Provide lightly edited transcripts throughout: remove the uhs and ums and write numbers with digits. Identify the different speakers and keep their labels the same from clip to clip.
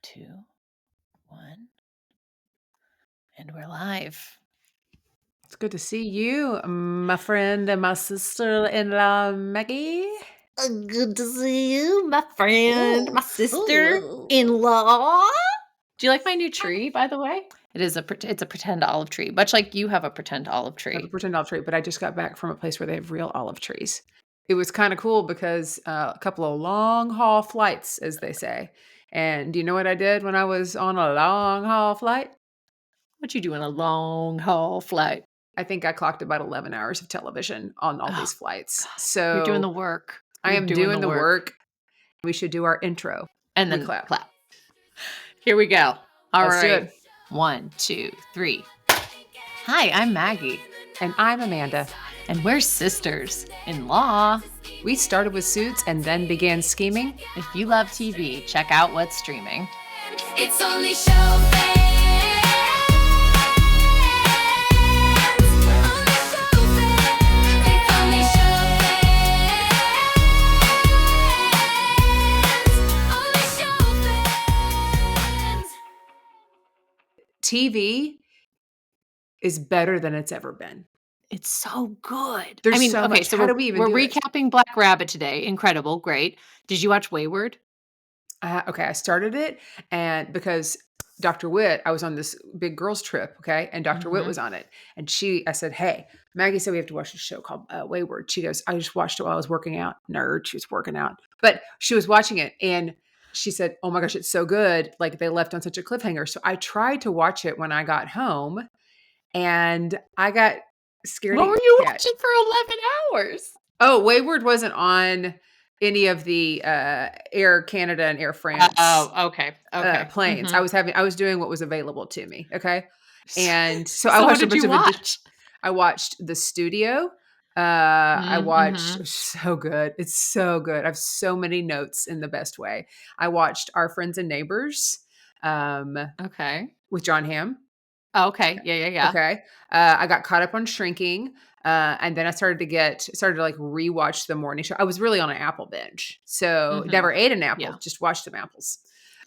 Speaker 1: 2, 1. And we're live.
Speaker 2: It's good to see you, my friend and my sister-in-law, Maggie.
Speaker 1: Good to see you, my friend, my sister-in-law. Do you like my new tree, by the way? It's a pretend olive tree, much like you have a pretend olive
Speaker 2: I have a
Speaker 1: tree.
Speaker 2: pretend olive tree, but I just got back from a place where they have real olive trees. It was kind of cool because a couple of long haul flights, as they say. And do you know what I did when I was on a long haul flight?
Speaker 1: What you do on a long haul flight?
Speaker 2: I think I clocked about 11 hours of television on all these flights. So
Speaker 1: You're doing the work.
Speaker 2: I am doing the work. We should do our intro.
Speaker 1: And then clap. Here we go. All
Speaker 2: Let's do
Speaker 1: right.
Speaker 2: it.
Speaker 1: 1, 2, 3. Hi, I'm Maggie.
Speaker 2: And I'm Amanda.
Speaker 1: And we're sisters-in-law.
Speaker 2: We started with Suits and then began scheming.
Speaker 1: If you love TV, check out what's streaming.
Speaker 3: It's only show fans. Only show fans.
Speaker 2: TV is better than it's ever been.
Speaker 1: It's so good.
Speaker 2: There's so much.
Speaker 1: So
Speaker 2: How do we even
Speaker 1: we're
Speaker 2: do this?
Speaker 1: recapping Black Rabbit today. Incredible, great. Did you watch Wayward?
Speaker 2: Okay, I started it, and because Dr. Witt, I was on this big girls trip, okay, and Dr. Witt was on it, and I said, hey, Maggie said we have to watch this show called Wayward. She goes, I just watched it while I was working out. Nerd, she was working out, but she was watching it, and she said, oh my gosh, it's so good. Like they left on such a cliffhanger. So I tried to watch it when I got home, and I got scared.
Speaker 1: What were you watching for 11 hours?
Speaker 2: Oh, Wayward wasn't on any of the Air Canada and Air France
Speaker 1: okay.
Speaker 2: planes. I was doing what was available to me. Okay. And so,
Speaker 1: So
Speaker 2: I
Speaker 1: what
Speaker 2: watched a
Speaker 1: did
Speaker 2: bunch
Speaker 1: you
Speaker 2: of
Speaker 1: watch?
Speaker 2: I watched The Studio. I watched so good. It's so good. I have so many notes in the best way. I watched Our Friends and Neighbors
Speaker 1: Okay.
Speaker 2: with John Hamm.
Speaker 1: Okay. Yeah.
Speaker 2: Okay. I got caught up on Shrinking. And then I started to like rewatch the morning show. I was really on an apple binge. So never ate an apple, just watched some apples.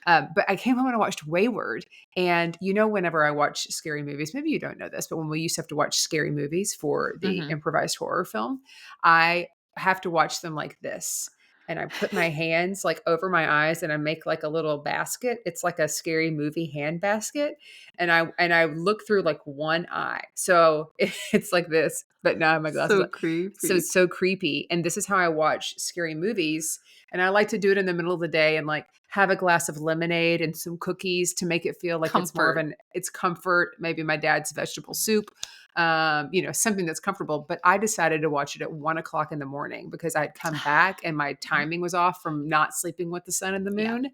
Speaker 2: But I came home and I watched Wayward. And whenever I watch scary movies, maybe you don't know this, but when we used to have to watch scary movies for the improvised horror film, I have to watch them like this. And I put my hands like over my eyes and I make like a little basket. It's like a scary movie hand basket. And I look through like one eye. So it's like this, but now I have my glasses.
Speaker 1: So creepy.
Speaker 2: So it's so creepy. And this is how I watch scary movies. And I like to do it in the middle of the day and like have a glass of lemonade and some cookies to make it feel like it's more of it's comfort. Maybe my dad's vegetable soup. Something that's comfortable. But I decided to watch it at 1:00 in the morning because I'd come back and my timing was off from not sleeping with the sun and the moon.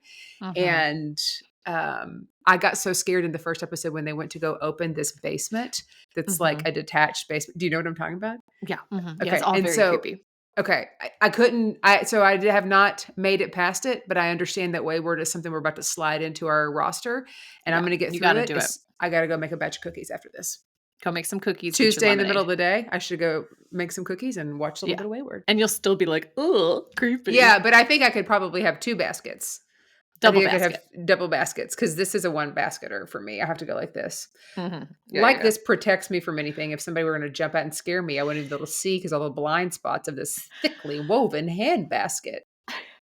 Speaker 2: And I got so scared in the first episode when they went to go open this basement that's like a detached basement. Do you know what I'm talking about?
Speaker 1: Yeah.
Speaker 2: Okay.
Speaker 1: Yeah, it's all very creepy.
Speaker 2: Okay. I have not made it past it, but I understand that Wayward is something we're about to slide into our roster and I'm going to get through it.
Speaker 1: Do it.
Speaker 2: I got to go make a batch of cookies after this.
Speaker 1: Go make some cookies.
Speaker 2: Tuesday in the middle of the day, I should go make some cookies and watch a little bit of Wayward.
Speaker 1: And you'll still be like, oh, creepy.
Speaker 2: Yeah, but I think I could probably have 2 baskets.
Speaker 1: Double
Speaker 2: I could have double baskets because this is a 1-basketer for me. I have to go like this. This protects me from anything. If somebody were going to jump out and scare me, I wouldn't be able to see because all the blind spots of this thickly woven hand basket.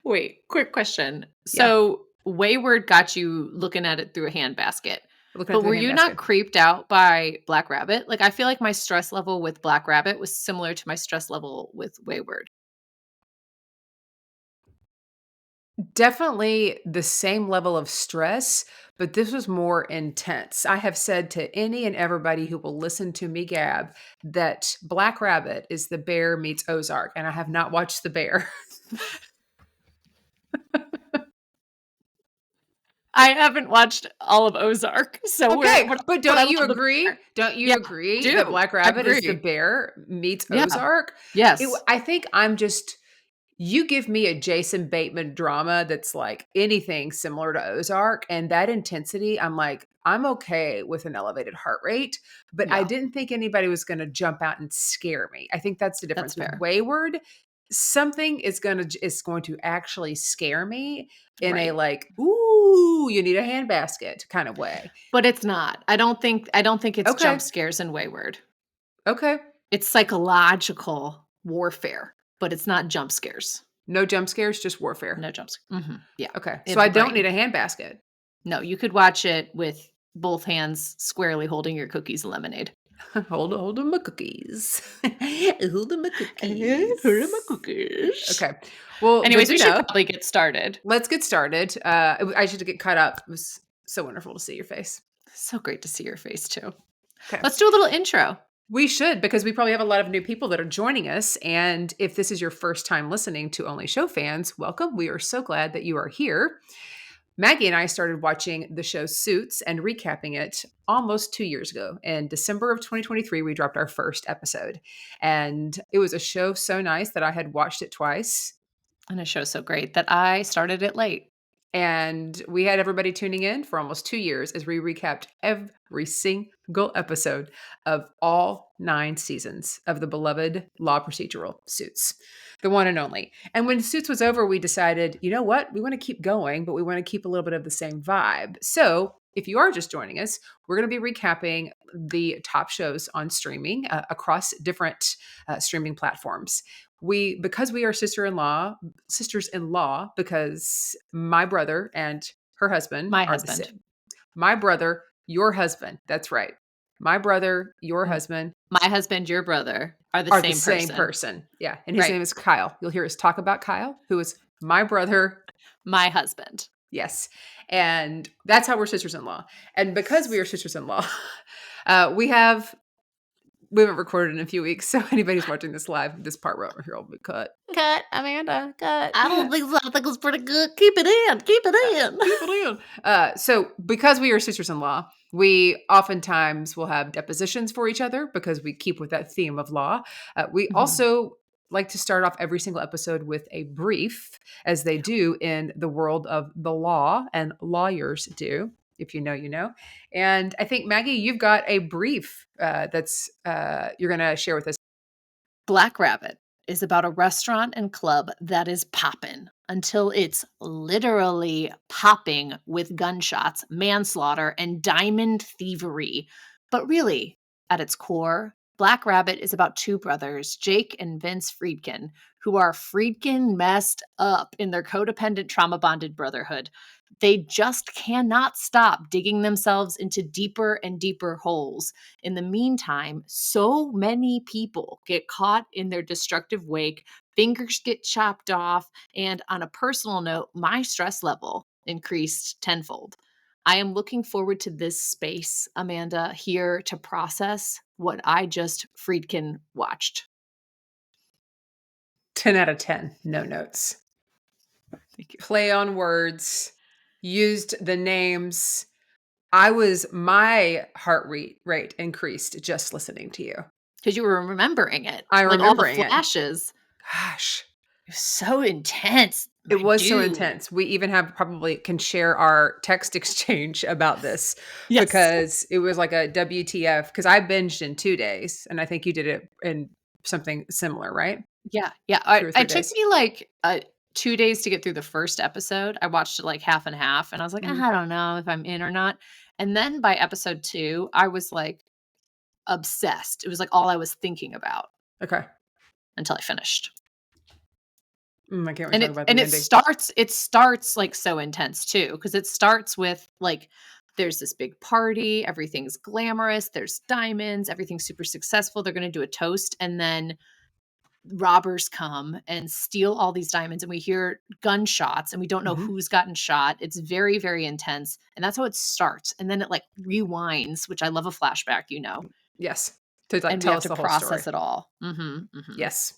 Speaker 1: Wait, quick question. So Wayward got you looking at it through a hand basket. But were you not creeped out by Black Rabbit? Like, I feel like my stress level with Black Rabbit was similar to my stress level with Wayward.
Speaker 2: Definitely the same level of stress, but this was more intense. I have said to any and everybody who will listen to me gab that Black Rabbit is the Bear meets Ozark, and I have not watched The Bear.
Speaker 1: I haven't watched all of Ozark. So
Speaker 2: but don't you agree? Don't you agree that Black Rabbit is the Bear meets Ozark?
Speaker 1: Yes.
Speaker 2: I think you give me a Jason Bateman drama that's like anything similar to Ozark, and that intensity, I'm like, I'm okay with an elevated heart rate, but I didn't think anybody was going to jump out and scare me. I think that's the difference with Wayward. something is going to actually scare me in a like, ooh, you need a handbasket kind of way.
Speaker 1: But it's not. I don't think it's jump scares in Wayward.
Speaker 2: Okay.
Speaker 1: It's psychological warfare, but it's not jump scares.
Speaker 2: No jump scares, just warfare.
Speaker 1: No jump scares. Mm-hmm. Yeah.
Speaker 2: Okay. So I don't need a handbasket.
Speaker 1: No, you could watch it with both hands squarely holding your cookies and lemonade.
Speaker 2: Hold on my cookies. Hold on my cookies. Okay. Well,
Speaker 1: anyways, we should probably get started.
Speaker 2: Let's get started. I should get caught up. It was so wonderful to see your face.
Speaker 1: So great to see your face too.
Speaker 2: Okay.
Speaker 1: Let's do a little intro.
Speaker 2: We should, because we probably have a lot of new people that are joining us. And if this is your first time listening to Only Show fans, welcome. We are so glad that you are here. Maggie and I started watching the show Suits and recapping it almost 2 years ago. In December of 2023, we dropped our first episode. And it was a show so nice that I had watched it twice.
Speaker 1: And a show so great that I started it late.
Speaker 2: And we had everybody tuning in for almost 2 years as we recapped every single episode of all 9 seasons of the beloved law procedural Suits, the one and only. And when Suits was over, we decided, you know what? We want to keep going, but we want to keep a little bit of the same vibe. So if you are just joining us, we're going to be recapping the top shows on streaming across different streaming platforms. Because we are sisters-in-law, because my brother and her husband, my brother, your husband. That's right. My brother, your husband,
Speaker 1: my husband, your brother are the same
Speaker 2: person. Yeah. And his name is Kyle. You'll hear us talk about Kyle, who is my brother,
Speaker 1: my husband.
Speaker 2: Yes. And that's how we're sisters-in-law. And because we are sisters-in-law, we haven't recorded in a few weeks, so anybody who's watching this live, this part right here will be cut.
Speaker 1: Cut, Amanda, cut. I don't think so. I think it's pretty good. Keep it in. Keep it
Speaker 2: in. So because we are sisters-in-law, we oftentimes will have depositions for each other because we keep with that theme of law. We also like to start off every single episode with a brief, as they do in the world of the law and lawyers do. If you know, you know. And I think, Maggie, you've got a brief that's you're going to share with us.
Speaker 1: Black Rabbit is about a restaurant and club that is poppin' until it's literally popping with gunshots, manslaughter, and diamond thievery. But really, at its core, Black Rabbit is about 2 brothers, Jake and Vince Friedkin, who are Friedkin messed up in their codependent trauma-bonded brotherhood. They just cannot stop digging themselves into deeper and deeper holes. In the meantime, so many people get caught in their destructive wake, fingers get chopped off, and on a personal note, my stress level increased tenfold. I am looking forward to this space, Amanda, here to process what I just Friedkin watched.
Speaker 2: 10 out of 10, no notes.
Speaker 1: Thank you.
Speaker 2: Play on words. Used the names. My heart rate increased just listening to you.
Speaker 1: Because you were remembering it.
Speaker 2: I remember
Speaker 1: all the flashes.
Speaker 2: Gosh.
Speaker 1: It was so intense.
Speaker 2: It was so intense. We even can share our text exchange about this.
Speaker 1: Yes.
Speaker 2: Because it was like a WTF. Because I binged in 2 days. And I think you did it in something similar, right?
Speaker 1: Yeah. Yeah. It took me like 2 days to get through the first episode. I watched it like half and half, and I was like, I don't know if I'm in or not. And then by episode 2, I was like obsessed. It was like all I was thinking about.
Speaker 2: Okay.
Speaker 1: Until I finished.
Speaker 2: I can't wait to talk about the ending.
Speaker 1: It starts like so intense too, because it starts with like there's this big party, everything's glamorous, there's diamonds, everything's super successful. They're going to do a toast, and then robbers come and steal all these diamonds, and we hear gunshots and we don't know who's gotten shot. It's very, very intense. And that's how it starts. And then it like rewinds, which I love a flashback, you know.
Speaker 2: Yes. To like
Speaker 1: and
Speaker 2: tell
Speaker 1: we have
Speaker 2: us
Speaker 1: to
Speaker 2: the whole
Speaker 1: process
Speaker 2: story.
Speaker 1: it all.
Speaker 2: Yes.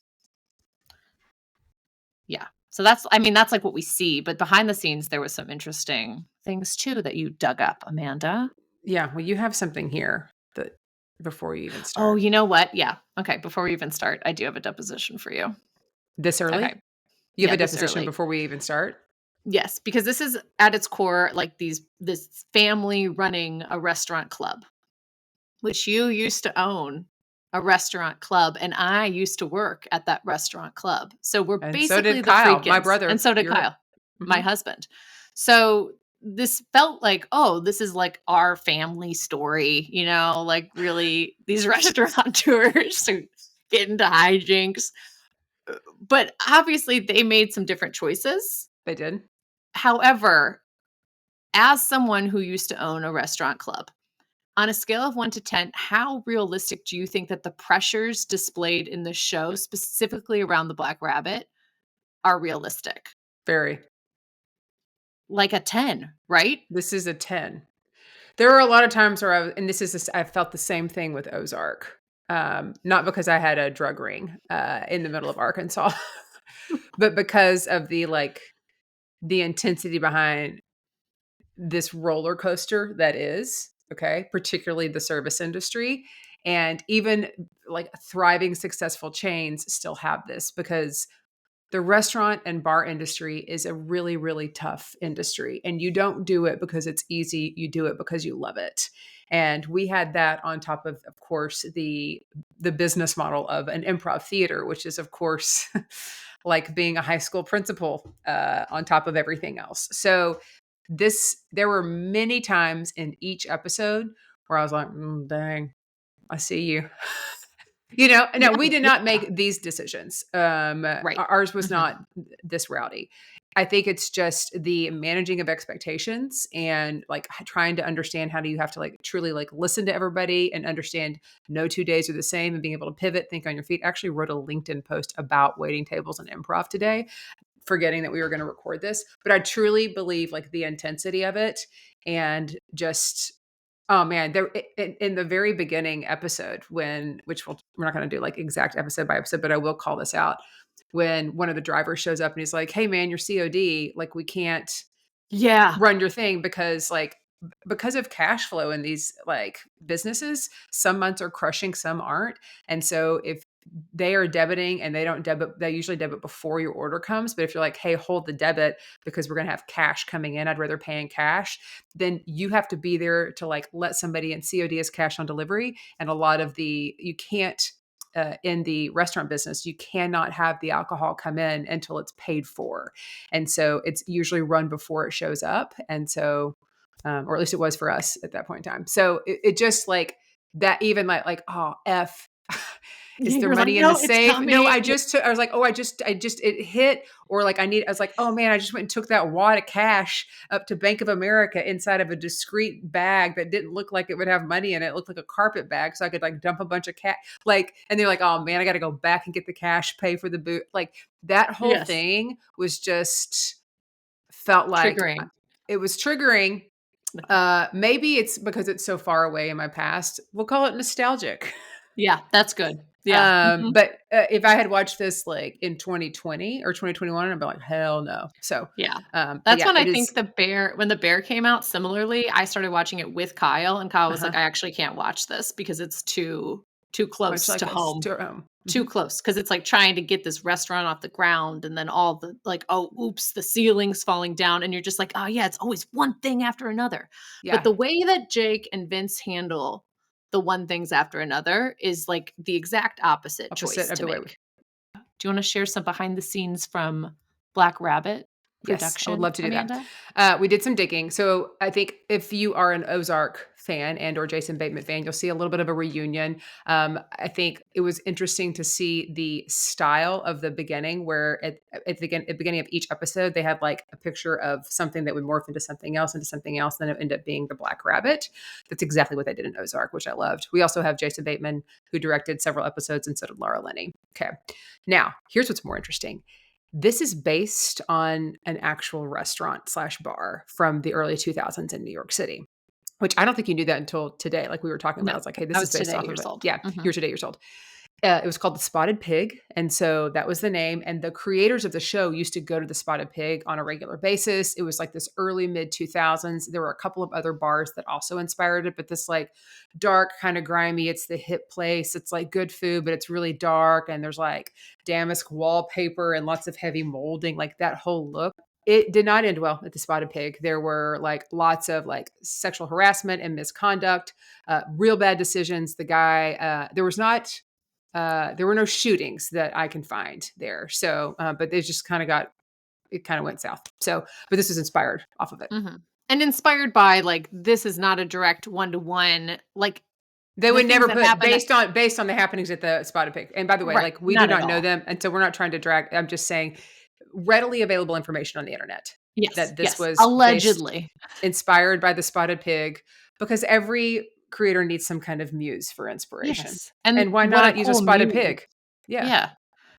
Speaker 1: Yeah. So that's like what we see. But behind the scenes, there was some interesting things too that you dug up, Amanda.
Speaker 2: Yeah. Well, you have something here that before you even start.
Speaker 1: Oh, you know what? Yeah. Okay. Before we even start, I do have a deposition for you.
Speaker 2: This early?
Speaker 1: Okay.
Speaker 2: You have a deposition before we even start?
Speaker 1: Yes, because this is at its core like this family running a restaurant club, which you used to own a restaurant club, and I used to work at that restaurant club. So we're
Speaker 2: And so
Speaker 1: basically
Speaker 2: did
Speaker 1: the
Speaker 2: Kyle, my
Speaker 1: Freakins.
Speaker 2: brother.
Speaker 1: And so did Kyle, my husband. So this felt like, oh, this is like our family story, you know, like really these restaurateurs who get into hijinks. But obviously they made some different choices.
Speaker 2: They did.
Speaker 1: However, as someone who used to own a restaurant club, on a scale of 1 to 10, how realistic do you think that the pressures displayed in the show, specifically around the Black Rabbit, are realistic?
Speaker 2: Very.
Speaker 1: Like a 10, right?
Speaker 2: This is a 10. There are a lot of times where I felt the same thing with Ozark. Not because I had a drug ring in the middle of Arkansas, but because of the intensity behind this roller coaster that is, okay, particularly the service industry. And even like thriving, successful chains still have this because the restaurant and bar industry is a really, really tough industry. And you don't do it because it's easy. You do it because you love it. And we had that on top of course, the business model of an improv theater, which is, of course, like being a high school principal on top of everything else. So there were many times in each episode where I was like, dang, I see you. No, we did not make these decisions.
Speaker 1: Right.
Speaker 2: Ours was not this rowdy. I think it's just the managing of expectations and like trying to understand how do you have to like truly like listen to everybody and understand no 2 days are the same and being able to pivot, think on your feet. I actually wrote a LinkedIn post about waiting tables and improv today, forgetting that we were going to record this, but I truly believe like the intensity of it and just, oh man, there in the very beginning episode we're not going to do like exact episode by episode, but I will call this out when one of the drivers shows up and he's like, "Hey man, you're COD, like we can't run your thing because of cash flow in these like businesses, some months are crushing, some aren't. And so if they are debiting and they usually debit before your order comes. But if you're like, hey, hold the debit because we're going to have cash coming in, I'd rather pay in cash, then you have to be there to like let somebody in. COD is cash on delivery. And a lot of you can't, in the restaurant business, you cannot have the alcohol come in until it's paid for. And so it's usually run before it shows up. And so, or at least it was for us at that point in time. So it just like that, even like, oh, F. Is there money in the safe? No, I was like, oh, it hit, or like I was like, oh man, I just went and took that wad of cash up to Bank of America inside of a discreet bag that didn't look like it would have money in it. It looked like a carpet bag. So I could like dump a bunch of cash, and they're like, oh man, I got to go back and get the cash, pay for the boot. Like that whole thing was just felt like
Speaker 1: triggering.
Speaker 2: It was triggering. Maybe it's because it's so far away in my past. We'll call it nostalgic.
Speaker 1: Yeah, that's good. Yeah.
Speaker 2: But if I had watched this like in 2020 or 2021, I'd be like, hell no. So
Speaker 1: yeah, that's when I think when the bear came out, similarly, I started watching it with Kyle, and Kyle was like, I actually can't watch this because it's too close to home. Too close, because it's like trying to get this restaurant off the ground, and then all the like, oh, oops, the ceiling's falling down, and you're just like, oh yeah, it's always one thing after another. Yeah. But the way that Jake and Vince handle the one things after another is like the exact opposite choice to make. Do you want to share some behind the scenes from Black Rabbit production?
Speaker 2: Yes, I would love to do that. We did some digging. So I think if you are an Ozark fan and or Jason Bateman fan, you'll see a little bit of a reunion. I think it was interesting to see the style of the beginning, where at the beginning of each episode, they had like a picture of something that would morph into something else, then it ended up being the Black Rabbit. That's exactly what they did in Ozark, which I loved. We also have Jason Bateman, who directed several episodes, and so did Laura Linney. Okay. Now, here's what's more interesting. This is based on an actual restaurant/bar from the early 2000s in New York City, which I don't think you knew that until today. Like we were talking about, I was like, hey, this is based off of it. Yeah, you're today years old. It was called the Spotted Pig. And so that was the name. And the creators of the show used to go to the Spotted Pig on a regular basis. It was like this early mid 2000s. There were a couple of other bars that also inspired it, but this like dark, kind of grimy, it's the hip place. It's like good food, but it's really dark. And there's like damask wallpaper and lots of heavy molding, like that whole look. It did not end well at the Spotted Pig. There were like lots of like sexual harassment and misconduct, real bad decisions. The guy, there were no shootings that I can find there. So, but they just kind of it kind of went south. So, but this was inspired off of it.
Speaker 1: Mm-hmm. And inspired by like, this is not a direct one-to-one, like
Speaker 2: they would never put based on the happenings at the Spotted Pig. And by the way, like we do not know them. And so we're not trying to drag, I'm just saying readily available information on the internet.
Speaker 1: Yes.
Speaker 2: That this was
Speaker 1: allegedly
Speaker 2: inspired by the Spotted Pig, because every creator needs some kind of muse for inspiration.
Speaker 1: Yes.
Speaker 2: And why not use a Spotted Pig? Yeah.
Speaker 1: Yeah.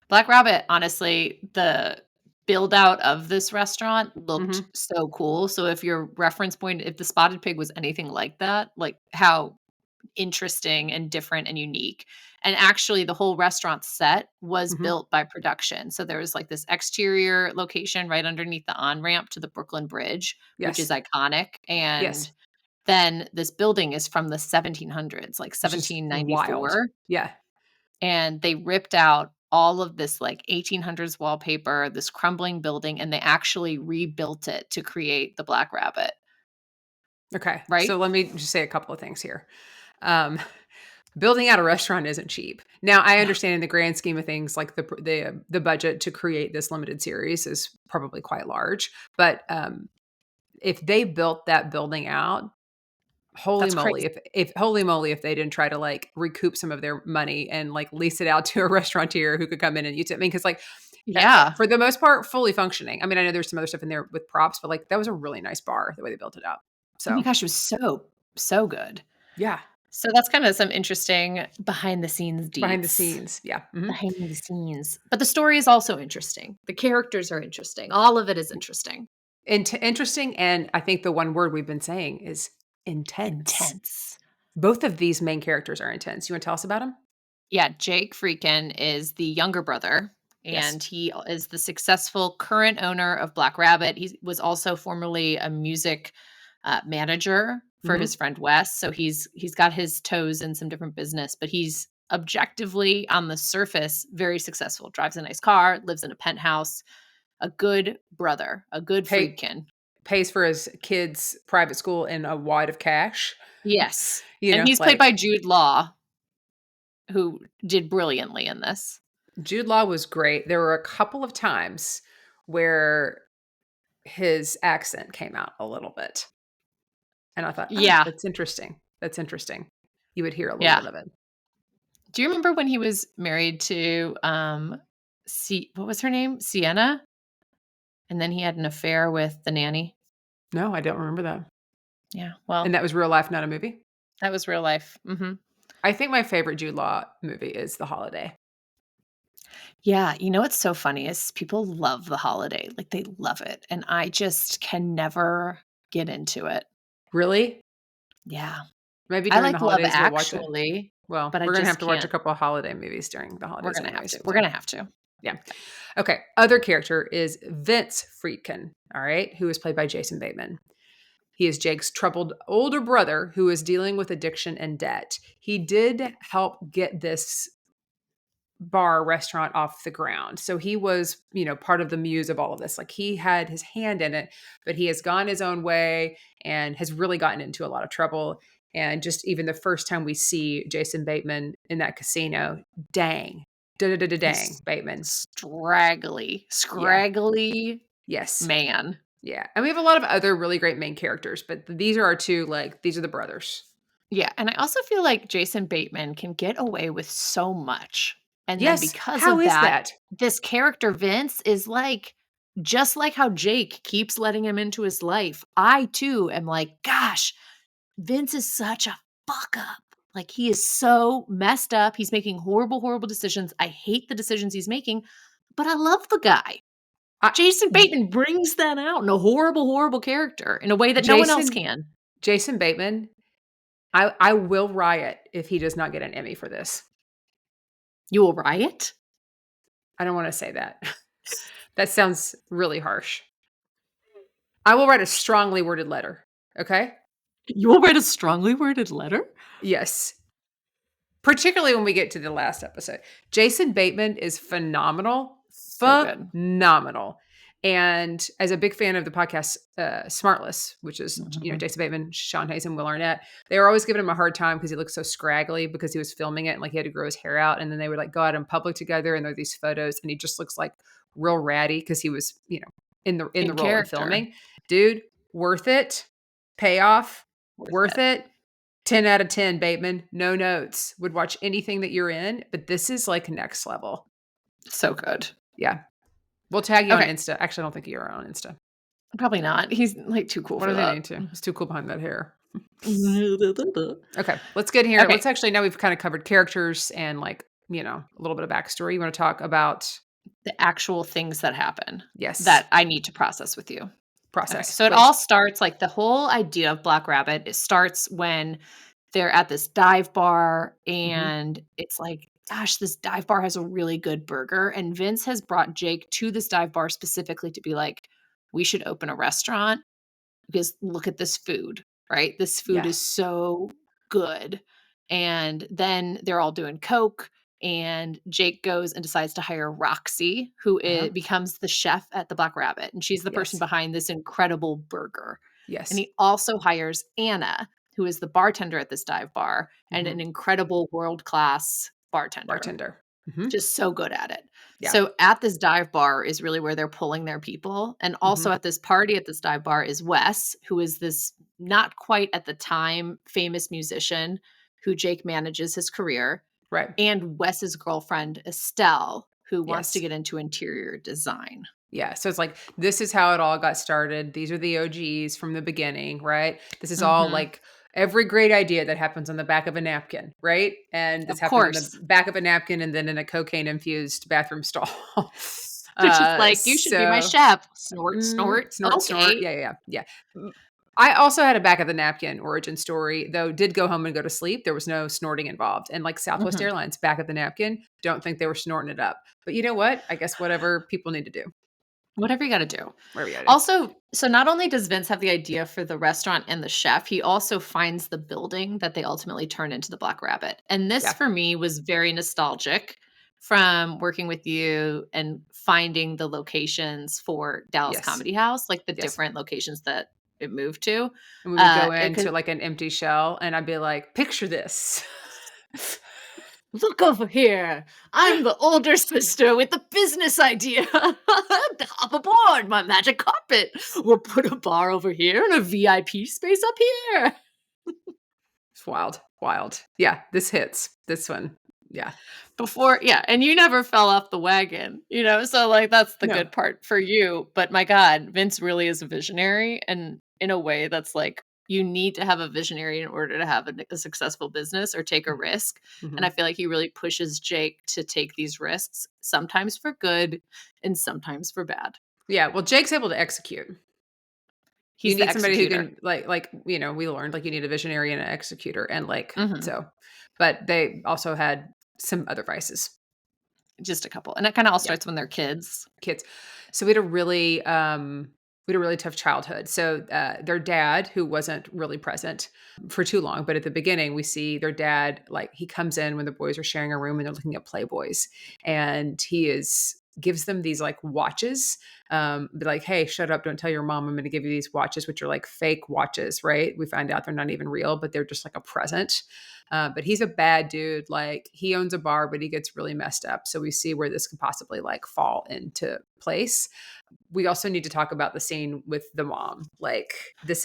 Speaker 1: Black Rabbit, honestly, the build out of this restaurant looked so cool. So if your reference point, if the Spotted Pig was anything like that, like how interesting and different and unique. And actually the whole restaurant set was built by production. So there was like this exterior location right underneath the on-ramp to the Brooklyn Bridge, which is iconic. And then this building is from the 1700s, like 1794.
Speaker 2: Wild. Yeah.
Speaker 1: And they ripped out all of this like 1800s wallpaper, this crumbling building, and they actually rebuilt it to create the Black Rabbit.
Speaker 2: Okay. Right. So let me just say a couple of things here. Building out a restaurant isn't cheap. Now, I understand in the grand scheme of things, like the budget to create this limited series is probably quite large. But if they built that building out, holy moly, if they didn't try to like recoup some of their money and like lease it out to a restaurateur who could come in and use it. I mean, because like, for the most part, fully functioning. I mean, I know there's some other stuff in there with props, but like that was a really nice bar the way they built it out. So,
Speaker 1: oh my gosh, it was so good.
Speaker 2: Yeah.
Speaker 1: So that's kind of some interesting behind the scenes deets.
Speaker 2: Behind the scenes, yeah.
Speaker 1: Behind the scenes. But the story is also interesting. The characters are interesting. All of it is interesting.
Speaker 2: Interesting, and I think the one word we've been saying is intense. Both of these main characters are intense. You want to tell us about them?
Speaker 1: Yeah, Jake Friedkin is the younger brother, and he is the successful current owner of Black Rabbit. He was also formerly a music manager for his friend Wes. So he's got his toes in some different business, but he's objectively on the surface very successful. Drives a nice car, lives in a penthouse, a good brother, a good Friedkin.
Speaker 2: Pays for his kids' private school in a wad of cash.
Speaker 1: Yes. And he's played by Jude Law, who did brilliantly in this.
Speaker 2: Jude Law was great. There were a couple of times where his accent came out a little bit. And I thought, that's interesting. That's interesting. You would hear a little bit of it.
Speaker 1: Do you remember when he was married to, what was her name? Sienna? And then he had an affair with the nanny?
Speaker 2: No, I don't remember that.
Speaker 1: Yeah, well.
Speaker 2: And that was real life, not a movie?
Speaker 1: That was real life. Mm-hmm.
Speaker 2: I think my favorite Jude Law movie is The Holiday.
Speaker 1: Yeah, you know what's so funny is people love The Holiday. Like, they love it. And I just can never get into it.
Speaker 2: Really?
Speaker 1: Yeah.
Speaker 2: Maybe during the holidays
Speaker 1: Love
Speaker 2: we'll watch
Speaker 1: Actually,
Speaker 2: it. Well, but we're going to have to watch a couple of holiday movies during the holidays.
Speaker 1: We're going to have to. We're going to have to.
Speaker 2: Yeah. Okay. Other character is Vince Friedkin, all right, who is played by Jason Bateman. He is Jake's troubled older brother who is dealing with addiction and debt. He did help get this bar restaurant off the ground. So he was, part of the muse of all of this. Like he had his hand in it, but he has gone his own way and has really gotten into a lot of trouble. And just even the first time we see Jason Bateman in that casino, dang, Bateman.
Speaker 1: Scraggly.
Speaker 2: Yes.
Speaker 1: Man.
Speaker 2: Yeah. And we have a lot of other really great main characters, but these are our two, these are the brothers.
Speaker 1: Yeah. And I also feel like Jason Bateman can get away with so much. And then because of that, this character, Vince, is just like how Jake keeps letting him into his life. I too am like, gosh, Vince is such a fuck up. Like, he is so messed up. He's making horrible, horrible decisions. I hate the decisions he's making, but I love the guy. Jason Bateman brings that out in a horrible, horrible character in a way that no one else can.
Speaker 2: Jason Bateman, I will riot if he does not get an Emmy for this.
Speaker 1: You will riot?
Speaker 2: I don't want to say that. That sounds really harsh. I will write a strongly worded letter. Okay?
Speaker 1: You will write a strongly worded letter?
Speaker 2: Yes. Particularly when we get to the last episode. Jason Bateman is phenomenal. Phenomenal. And as a big fan of the podcast Smartless, which is, Jason Bateman, Sean Hayes, and Will Arnett, they were always giving him a hard time because he looked so scraggly because he was filming it and like he had to grow his hair out. And then they would like go out in public together and there are these photos and he just looks like real ratty because he was, in the role of filming. Dude, worth it. Payoff. Worth it. 10 out of 10, Bateman. No notes. Would watch anything that you're in, but this is like next level.
Speaker 1: So good.
Speaker 2: Yeah. We'll tag you on Insta. Actually, I don't think you're on Insta.
Speaker 1: Probably not. He's like too cool for that.
Speaker 2: What do they need to? He's too cool behind that hair. Okay, let's get here. Okay. Let's actually, now we've kind of covered characters and like, a little bit of backstory. You want to talk about
Speaker 1: the actual things that happen?
Speaker 2: Yes.
Speaker 1: That I need to process with you.
Speaker 2: Process.
Speaker 1: Okay. So it all starts, like the whole idea of Black Rabbit, it starts when they're at this dive bar and it's like, gosh, this dive bar has a really good burger. And Vince has brought Jake to this dive bar specifically to be like, we should open a restaurant because look at this food, right? This food is so good. And then they're all doing Coke and Jake goes and decides to hire Roxy, who becomes the chef at the Black Rabbit. And she's the person behind this incredible burger.
Speaker 2: Yes.
Speaker 1: And he also hires Anna, who is the bartender at this dive bar and an incredible world-class bartender. Just so good at it. Yeah. So at this dive bar is really where they're pulling their people. And also at this party at this dive bar is Wes, who is this not quite at the time famous musician who Jake manages his career.
Speaker 2: Right.
Speaker 1: And Wes's girlfriend, Estelle, who wants to get into interior design.
Speaker 2: Yeah. So it's like, this is how it all got started. These are the OGs from the beginning, right? This is all like every great idea that happens on the back of a napkin, right? And this happened on the back of a napkin and then in a cocaine-infused bathroom stall.
Speaker 1: Which is like, you should be my chef. Snort, snort,
Speaker 2: snort, snort. Yeah. I also had a back of the napkin origin story, though did go home and go to sleep. There was no snorting involved. And like Southwest Airlines, back of the napkin, don't think they were snorting it up. But you know what? I guess whatever people need to do.
Speaker 1: Whatever you got to do. Also, so not only does Vince have the idea for the restaurant and the chef, he also finds the building that they ultimately turn into the Black Rabbit. And this for me was very nostalgic from working with you and finding the locations for Dallas Comedy House, like the different locations that it moved to.
Speaker 2: And we would go into like an empty shell and I'd be like, picture this.
Speaker 1: Look over here. I'm the older sister with the business idea. Hop aboard my magic carpet. We'll put a bar over here and a VIP space up here.
Speaker 2: It's wild. Yeah, this hits. This one. Yeah.
Speaker 1: And you never fell off the wagon, so like that's the good part for you. But my God, Vince really is a visionary. And in a way that's like, you need to have a visionary in order to have a successful business or take a risk. And I feel like he really pushes Jake to take these risks, sometimes for good and sometimes for bad.
Speaker 2: Yeah. Well, Jake's able to execute. You need somebody who can like, we learned like you need a visionary and an executor and like, but they also had some other vices.
Speaker 1: Just a couple. And it kind of all starts when they're kids.
Speaker 2: So we had a really tough childhood. So their dad, who wasn't really present for too long, but at the beginning we see their dad, like he comes in when the boys are sharing a room and they're looking at Playboys and gives them these like watches, be like, hey, shut up. Don't tell your mom I'm going to give you these watches, which are like fake watches, right? We find out they're not even real, but they're just like a present. But he's a bad dude. Like he owns a bar, but he gets really messed up. So we see where this could possibly like fall into place. We also need to talk about the scene with the mom. Like this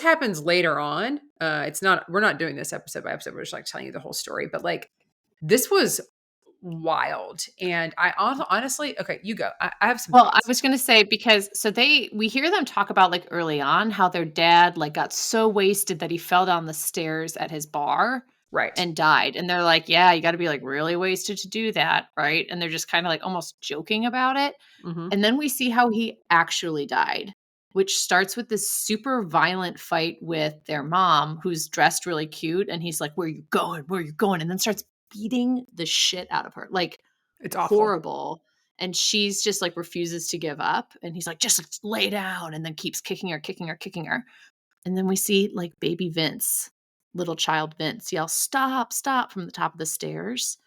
Speaker 2: happens later on. We're not doing this episode by episode. We're just like telling you the whole story, but like this was wild. And I honestly, okay, you go. I have some.
Speaker 1: Well, thoughts. I was going to say, because we hear them talk about like early on how their dad like got so wasted that he fell down the stairs at his bar.
Speaker 2: Right.
Speaker 1: And died. And they're like, yeah, you got to be like really wasted to do that. Right. And they're just kind of like almost joking about it. And then we see how he actually died, which starts with this super violent fight with their mom, who's dressed really cute. And he's like, where are you going? Where are you going? And then starts beating the shit out of her. Like,
Speaker 2: it's awful.
Speaker 1: Horrible. And she's just like refuses to give up. And he's like, just lay down. And then keeps kicking her. And then we see like baby Vince, little child Vince, yell, stop, stop, from the top of the stairs.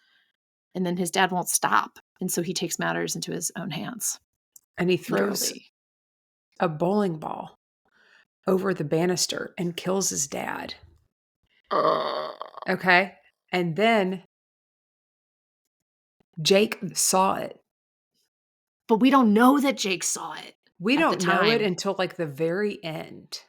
Speaker 1: And then his dad won't stop. And so he takes matters into his own hands.
Speaker 2: and he throws
Speaker 1: Literally.
Speaker 2: a bowling ball over the banister and kills his dad. Okay? And then Jake saw it.
Speaker 1: But we don't know that Jake saw it.
Speaker 2: We
Speaker 1: at the
Speaker 2: don't know it
Speaker 1: time.
Speaker 2: until like the very end.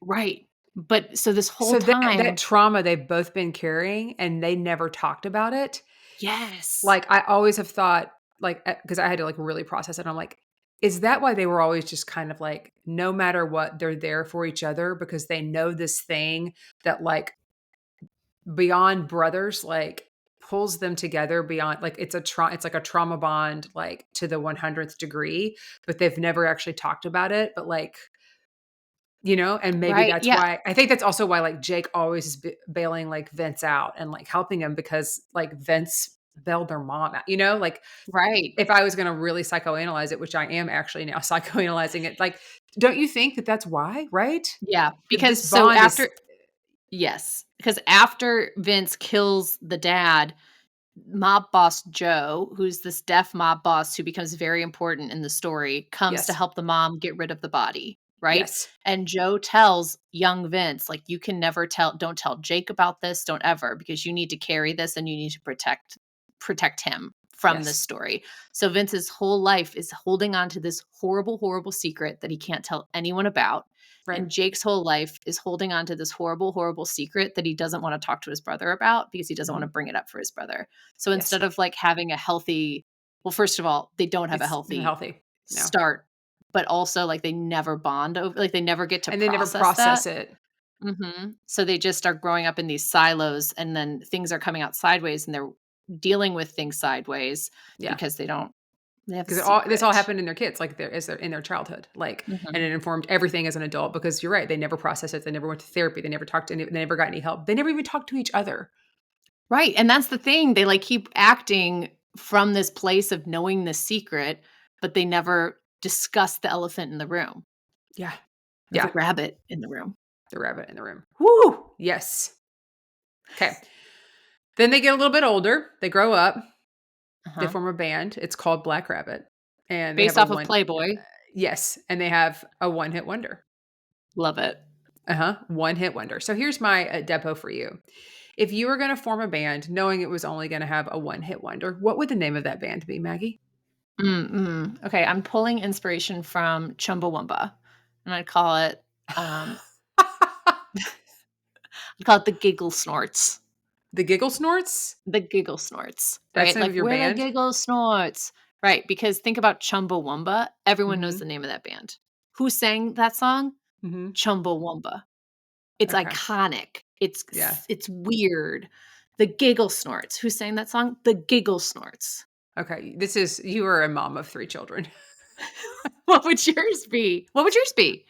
Speaker 1: Right. But so this whole
Speaker 2: So
Speaker 1: time.
Speaker 2: that trauma they've both been carrying and they never talked about it.
Speaker 1: Yes.
Speaker 2: Like I always have thought, like, because I had to like really process it. I'm like, is that why they were always just kind of like, no matter what, they're there for each other because they know this thing that like beyond brothers, like pulls them together beyond like it's like a trauma bond, like to the 100th degree, but they've never actually talked about it. But like, and maybe
Speaker 1: Right.
Speaker 2: that's
Speaker 1: Yeah.
Speaker 2: why I think that's also why like Jake always is bailing like Vince out and like helping him because like Vince bailed their mom out, like
Speaker 1: Right.
Speaker 2: if I was going to really psychoanalyze it, which I am actually now psychoanalyzing it, like, don't you think that that's why, right?
Speaker 1: Yeah.
Speaker 2: That
Speaker 1: Because
Speaker 2: this
Speaker 1: so
Speaker 2: bond
Speaker 1: after.
Speaker 2: is,
Speaker 1: Yes. Because after Vince kills the dad, mob boss Joe, who's this deaf mob boss who becomes very important in the story, comes to
Speaker 2: yes,
Speaker 1: help the mom get rid of the body, right?
Speaker 2: yes,
Speaker 1: And Joe tells young Vince, like, you can never don't tell Jake about this, don't ever, because you need to carry this and you need to protect him from this
Speaker 2: yes,
Speaker 1: story. So Vince's whole life is holding on to this horrible, horrible secret that he can't tell anyone about.
Speaker 2: right,
Speaker 1: And Jake's whole life is holding on to this horrible, horrible secret that he doesn't want to talk to his brother about because he doesn't want to
Speaker 2: mhm,
Speaker 1: bring it up for his brother. So
Speaker 2: yes,
Speaker 1: instead of like having a healthy, well, first of all, they don't have a
Speaker 2: it's
Speaker 1: healthy
Speaker 2: healthy, no,
Speaker 1: start, but also like they never bond over, like they never get to
Speaker 2: and they never
Speaker 1: process that.
Speaker 2: process it,
Speaker 1: So they just are growing up in these silos and then things are coming out sideways and they're dealing with things sideways
Speaker 2: yeah.
Speaker 1: because they have a
Speaker 2: Because this all
Speaker 1: secret.
Speaker 2: happened in their kids, like they're in their childhood, like, and
Speaker 1: Mhm.
Speaker 2: it informed everything as an adult. Because you're right, they never processed it, they never went to therapy, they never talked to they never got any help, they never even talked to each other.
Speaker 1: Right, and that's the thing, they, like, keep acting from this place of knowing the secret, but they never discuss the elephant in the room
Speaker 2: Yeah,
Speaker 1: or the
Speaker 2: yeah,
Speaker 1: rabbit in the room.
Speaker 2: the rabbit in the room. Woo! Yes. Okay. Then they get a little bit older. They grow up. They
Speaker 1: Uh-huh.
Speaker 2: form a band. It's called Black Rabbit, and they have
Speaker 1: Based
Speaker 2: a
Speaker 1: off of
Speaker 2: one.
Speaker 1: Playboy.
Speaker 2: Yes, and they have a one-hit wonder.
Speaker 1: Love it.
Speaker 2: One-hit wonder. So here's my depo for you. If you were going to form a band, knowing it was only going to have a one-hit wonder, what would the name of that band be, Maggie?
Speaker 1: Okay, I'm pulling inspiration from Chumbawamba, and um, I'd call it the Giggle Snorts.
Speaker 2: The Giggle Snorts?
Speaker 1: The Giggle Snorts,
Speaker 2: That's
Speaker 1: right?
Speaker 2: the name
Speaker 1: Like,
Speaker 2: of your
Speaker 1: "We're the
Speaker 2: band?
Speaker 1: Giggle Snorts." Right, because think about Chumbawamba, everyone knows
Speaker 2: Mhm.
Speaker 1: the name of that band. Who sang that song?
Speaker 2: Mhm.
Speaker 1: Chumbawamba. It's
Speaker 2: Okay.
Speaker 1: iconic.
Speaker 2: Yeah.
Speaker 1: It's weird. The Giggle Snorts. Who sang that song? The Giggle Snorts.
Speaker 2: Okay. You are a mom of 3 children.
Speaker 1: What would yours be? What would yours be?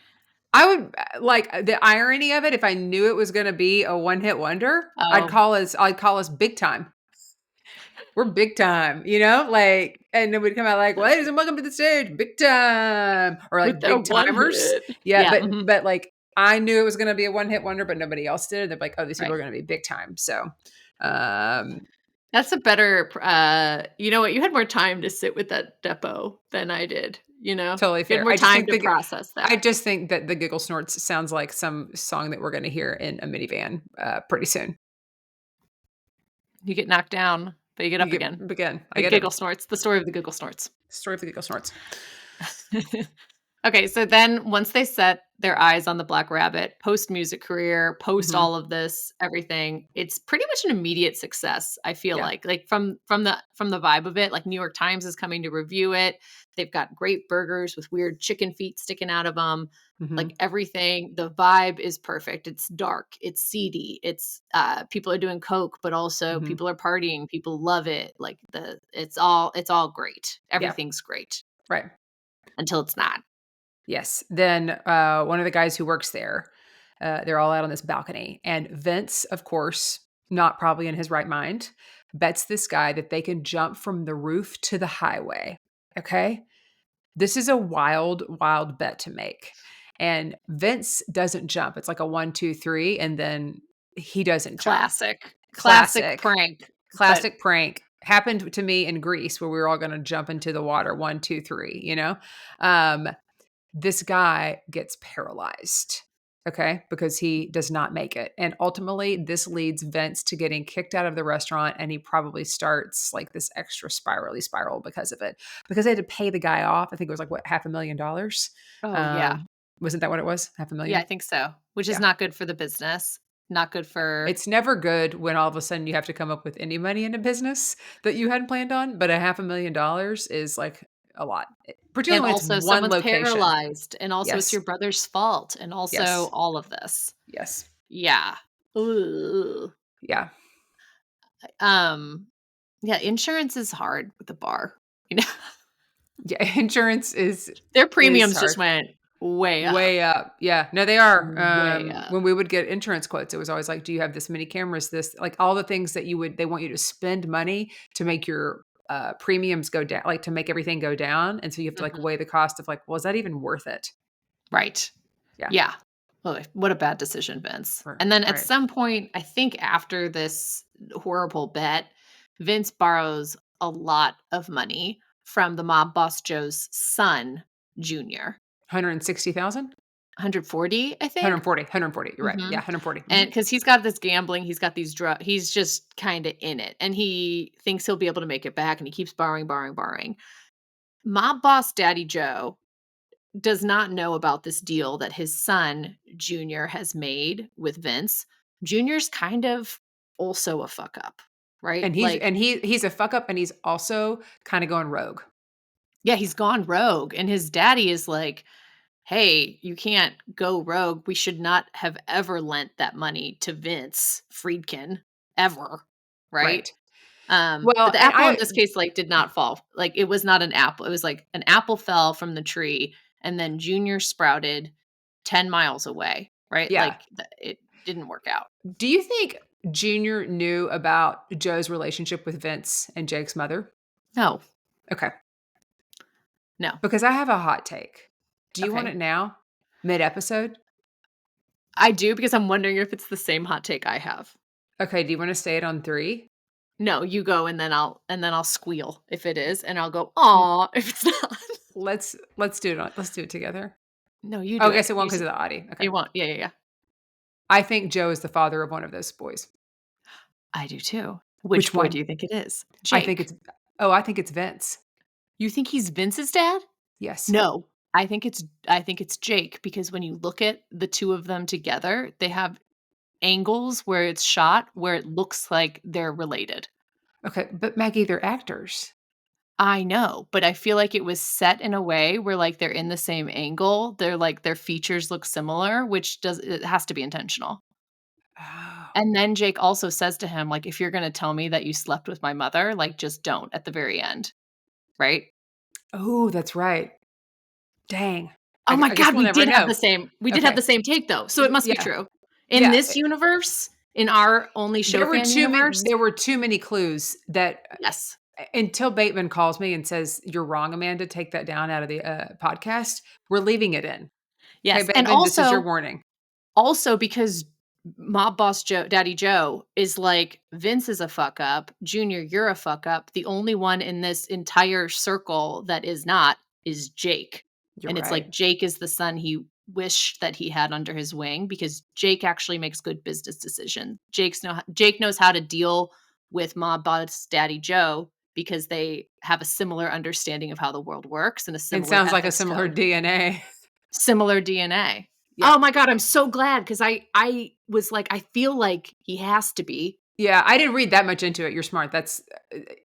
Speaker 2: I would like the irony of it if I knew it was gonna be a one-hit wonder,
Speaker 1: Oh,
Speaker 2: I'd call us Big Time. We're big time, like, and then we'd come out like, ladies and welcome to the stage, big time, or
Speaker 1: with
Speaker 2: like
Speaker 1: their
Speaker 2: big
Speaker 1: one
Speaker 2: timers.
Speaker 1: hit.
Speaker 2: Yeah,
Speaker 1: Yeah,
Speaker 2: but like I knew it was gonna be a one hit wonder, but nobody else did. They're like, oh, these people
Speaker 1: right.
Speaker 2: are gonna be big time. So, um,
Speaker 1: That's a better you know what? You had more time to sit with that depo than I did, you know?
Speaker 2: totally
Speaker 1: You had
Speaker 2: fair.
Speaker 1: more time to process
Speaker 2: I
Speaker 1: that.
Speaker 2: just think that the Giggle Snorts sounds like some song that we're gonna hear in a minivan pretty soon.
Speaker 1: You get knocked down, but you get
Speaker 2: You
Speaker 1: up
Speaker 2: get
Speaker 1: again.
Speaker 2: again. I
Speaker 1: The
Speaker 2: get it.
Speaker 1: Giggle Snorts. The story of the Giggle Snorts.
Speaker 2: Story of the Giggle Snorts.
Speaker 1: Okay, so then once they set their eyes on the Black Rabbit, post music career, post
Speaker 2: Hmm.
Speaker 1: all of this, everything, it's pretty much an immediate success. I feel
Speaker 2: Yeah.
Speaker 1: like from the vibe of it, like New York Times is coming to review it. They've got great burgers with weird chicken feet sticking out of them.
Speaker 2: Hmm.
Speaker 1: Like everything, the vibe is perfect. It's dark, it's seedy, it's people are doing coke, but also
Speaker 2: Hmm.
Speaker 1: people are partying. People love it. Like it's all great.
Speaker 2: Yeah.
Speaker 1: Everything's great
Speaker 2: Right.
Speaker 1: until it's not.
Speaker 2: Yes. Then one of the guys who works there, they're all out on this balcony. And Vince, of course, not probably in his right mind, bets this guy that they can jump from the roof to the highway. Okay. This is a wild, wild bet to make. And Vince doesn't jump. It's like a 1, 2, 3. And then he doesn't jump.
Speaker 1: Classic
Speaker 2: Classic.
Speaker 1: prank, but
Speaker 2: Classic prank. happened to me in Greece where we were all going to jump into the water. 1, 2, 3, this guy gets paralyzed. Okay. Because he does not make it. And ultimately this leads Vince to getting kicked out of the restaurant. And he probably starts like this extra spiral because of it, because they had to pay the guy off. I think it was like what, $500,000.
Speaker 1: Oh yeah.
Speaker 2: Wasn't that what it was? $500,000.
Speaker 1: Yeah, I think so. Which is not good for the business. Not good for.
Speaker 2: It's never good when all of a sudden you have to come up with any money in a business that you hadn't planned on. But $500,000 is like a lot, particularly when
Speaker 1: also
Speaker 2: it's one
Speaker 1: someone's
Speaker 2: location.
Speaker 1: Paralyzed, and also it's
Speaker 2: Yes.
Speaker 1: your brother's fault, and also
Speaker 2: Yes.
Speaker 1: all of this.
Speaker 2: Yes.
Speaker 1: Yeah. Ooh.
Speaker 2: Yeah.
Speaker 1: Yeah, insurance is hard with the bar, you know.
Speaker 2: Yeah, insurance is
Speaker 1: their premiums just went way up.
Speaker 2: Way up. Yeah. No, they are.
Speaker 1: Way up.
Speaker 2: When we would get insurance quotes, it was always like, do you have this many cameras? This, like all the things that they want you to spend money to make your premiums go down, like to make everything go down. And so you have to like weigh the cost of like, well, is that even worth it?
Speaker 1: Right.
Speaker 2: Yeah.
Speaker 1: Yeah. Oh, what a bad decision, Vince. And then at some point, I think after this horrible bet, Vince borrows a lot of money from the mob boss Joe's son, Junior.
Speaker 2: 160,000?
Speaker 1: 140, I think.
Speaker 2: 140. You're right. Yeah, 140.
Speaker 1: And because he's got this gambling, he's got these drugs, he's just kind of in it. And he thinks he'll be able to make it back, and he keeps borrowing. Mob boss Daddy Joe does not know about this deal that his son, Junior, has made with Vince. Junior's kind of also a fuck up, right?
Speaker 2: And he's a fuck up, and he's also kind of going rogue.
Speaker 1: Yeah, he's gone rogue. And his daddy is like, hey, you can't go rogue. We should not have ever lent that money to Vince Friedkin, ever. Right? Well, but the apple in this case, like, did not fall. Like, it was not an apple. It was like an apple fell from the tree, and then Junior sprouted 10 miles away, right?
Speaker 2: Yeah.
Speaker 1: Like, it didn't work out.
Speaker 2: Do you think Junior knew about Joe's relationship with Vince and Jake's mother?
Speaker 1: No.
Speaker 2: Okay.
Speaker 1: No.
Speaker 2: Because I have a hot take. Do you want it now? Mid-episode?
Speaker 1: I do, because I'm wondering if it's the same hot take I have.
Speaker 2: Okay, do you want to say it on 3?
Speaker 1: No, you go, and then I'll squeal if it is, and I'll go, aw, if it's not.
Speaker 2: Let's do it. Let's do it together.
Speaker 1: No, you do.
Speaker 2: I guess it won't because of the audio. Okay.
Speaker 1: It won't. Yeah.
Speaker 2: I think Joe is the father of one of those boys.
Speaker 1: I do too. Which boy
Speaker 2: one
Speaker 1: do you think it is? Jake.
Speaker 2: I think it's Vince.
Speaker 1: You think he's Vince's dad?
Speaker 2: Yes.
Speaker 1: No. I think it's Jake, because when you look at the two of them together, they have angles where it's shot where it looks like they're related.
Speaker 2: Okay, but Maggie, they're actors.
Speaker 1: I know, but I feel like it was set in a way where like they're in the same angle. They're like, their features look similar, it has to be intentional.
Speaker 2: Oh.
Speaker 1: And then Jake also says to him, like, if you're going to tell me that you slept with my mother, like, just don't at the very end. Right?
Speaker 2: Oh, that's right. Dang.
Speaker 1: Oh my God, we did have the same take though. So it must be true. In this universe, in our only show universe,
Speaker 2: there were too many clues that
Speaker 1: yes.
Speaker 2: Until Bateman calls me and says, "You're wrong, Amanda, take that down out of the podcast," we're leaving it in.
Speaker 1: Yes.
Speaker 2: Okay, Bateman,
Speaker 1: and also,
Speaker 2: this is your warning.
Speaker 1: Also, because mob boss Joe, Daddy Joe, is like, Vince is a fuck up. Junior, you're a fuck up. The only one in this entire circle that is not is Jake. It's like, Jake is the son he wished that he had under his wing, because Jake actually makes good business decisions. Jake knows how to deal with mob boss Daddy Joe, because they have a similar understanding of how the world works, and it
Speaker 2: sounds like a similar DNA.
Speaker 1: Similar DNA. Yeah. Oh my God, I'm so glad, because I was like, I feel like he has to be.
Speaker 2: Yeah, I didn't read that much into it. You're smart.